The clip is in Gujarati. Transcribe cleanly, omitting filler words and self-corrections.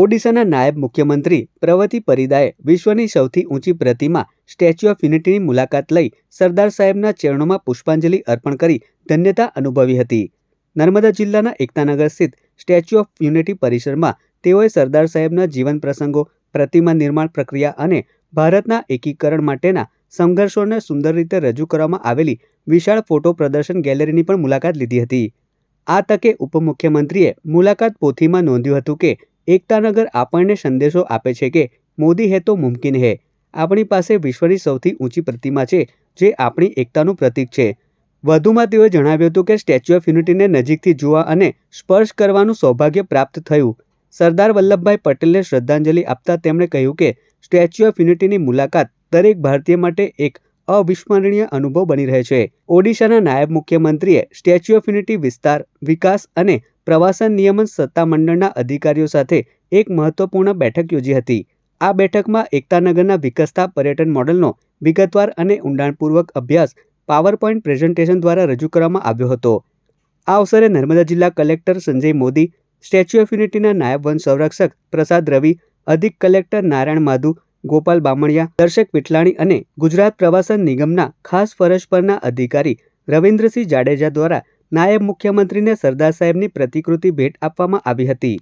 ઓડિશાના નાયબ મુખ્યમંત્રી પ્રવતિ પરિદાએ વિશ્વની સૌથી ઊંચી પ્રતિમા સ્ટેચ્યુ ઓફ યુનિટીની મુલાકાત લઈ સરદાર સાહેબના ચરણોમાં પુષ્પાંજલિ અર્પણ કરી ધન્યતા અનુભવી હતી. નર્મદા જિલ્લાના એકતાનગર સ્થિત સ્ટેચ્યુ ઓફ યુનિટી પરિસરમાં તેઓએ સરદાર સાહેબના જીવન પ્રસંગો, પ્રતિમા નિર્માણ પ્રક્રિયા અને ભારતના એકીકરણ માટેના સંઘર્ષોને સુંદર રીતે રજૂ કરવામાં આવેલી વિશાળ ફોટો પ્રદર્શન ગેલેરીની પણ મુલાકાત લીધી હતી. આ તકે ઉપમુખ્યમંત્રીએ મુલાકાત પોથીમાં નોંધ્યું હતું કે એકતાનગર આપણને સંદેશો આપે છે કે મોદી હે તો મુમકિન હે. આપણી પાસે વિશ્વની સૌથી ઊંચી પ્રતિમા છે જે આપણી એકતાનું પ્રતીક છે. વધુમાં તેઓએ જણાવ્યું હતું કે સ્ટેચ્યુ ઓફ યુનિટીને નજીકથી જોવા અને સ્પર્શ કરવાનું સૌભાગ્ય પ્રાપ્ત થયું. સરદાર વલ્લભભાઈ પટેલને શ્રદ્ધાંજલિ આપતા તેમણે કહ્યું કે સ્ટેચ્યુ ઓફ યુનિટીની મુલાકાત દરેક ભારતીય માટે એક અવિસ્મરણીય અનુભવ બની રહે છે. ઓડિશાના નાયબ મુખ્યમંત્રીએ સ્ટેચ્યુ ઓફ યુનિટી વિસ્તાર, વિકાસ અને પ્રવાસન નિયમન સત્તામંડળના અધિકારીઓ સાથે એક મહત્વપૂર્ણ બેઠક યોજી હતી. આ બેઠકમાં એકતાનગરના વિકસતા પર્યટન મોડલનો વિગતવાર અને ઊંડાણપૂર્વક અભ્યાસ પાવરપોઈન્ટ પ્રેઝન્ટેશન દ્વારા રજૂ કરવામાં આવ્યો હતો. આ અવસરે નર્મદા જિલ્લા collector Sanjay Modi, statue of યુનિટીના નાયબ વન સંરક્ષક પ્રસાદ રવિ, અધિક કલેક્ટર નારાયણ માધુ, ગોપાલ બામણિયા, દર્શક વિઠલાણી અને ગુજરાત પ્રવાસન નિગમના ખાસ ફરજ પરના અધિકારી રવિન્દ્રસિંહ જાડેજા દ્વારા નાયબ મુખ્યમંત્રીને સરદાર સાહેબની પ્રતિકૃતિ ભેટ આપવામાં આવી હતી.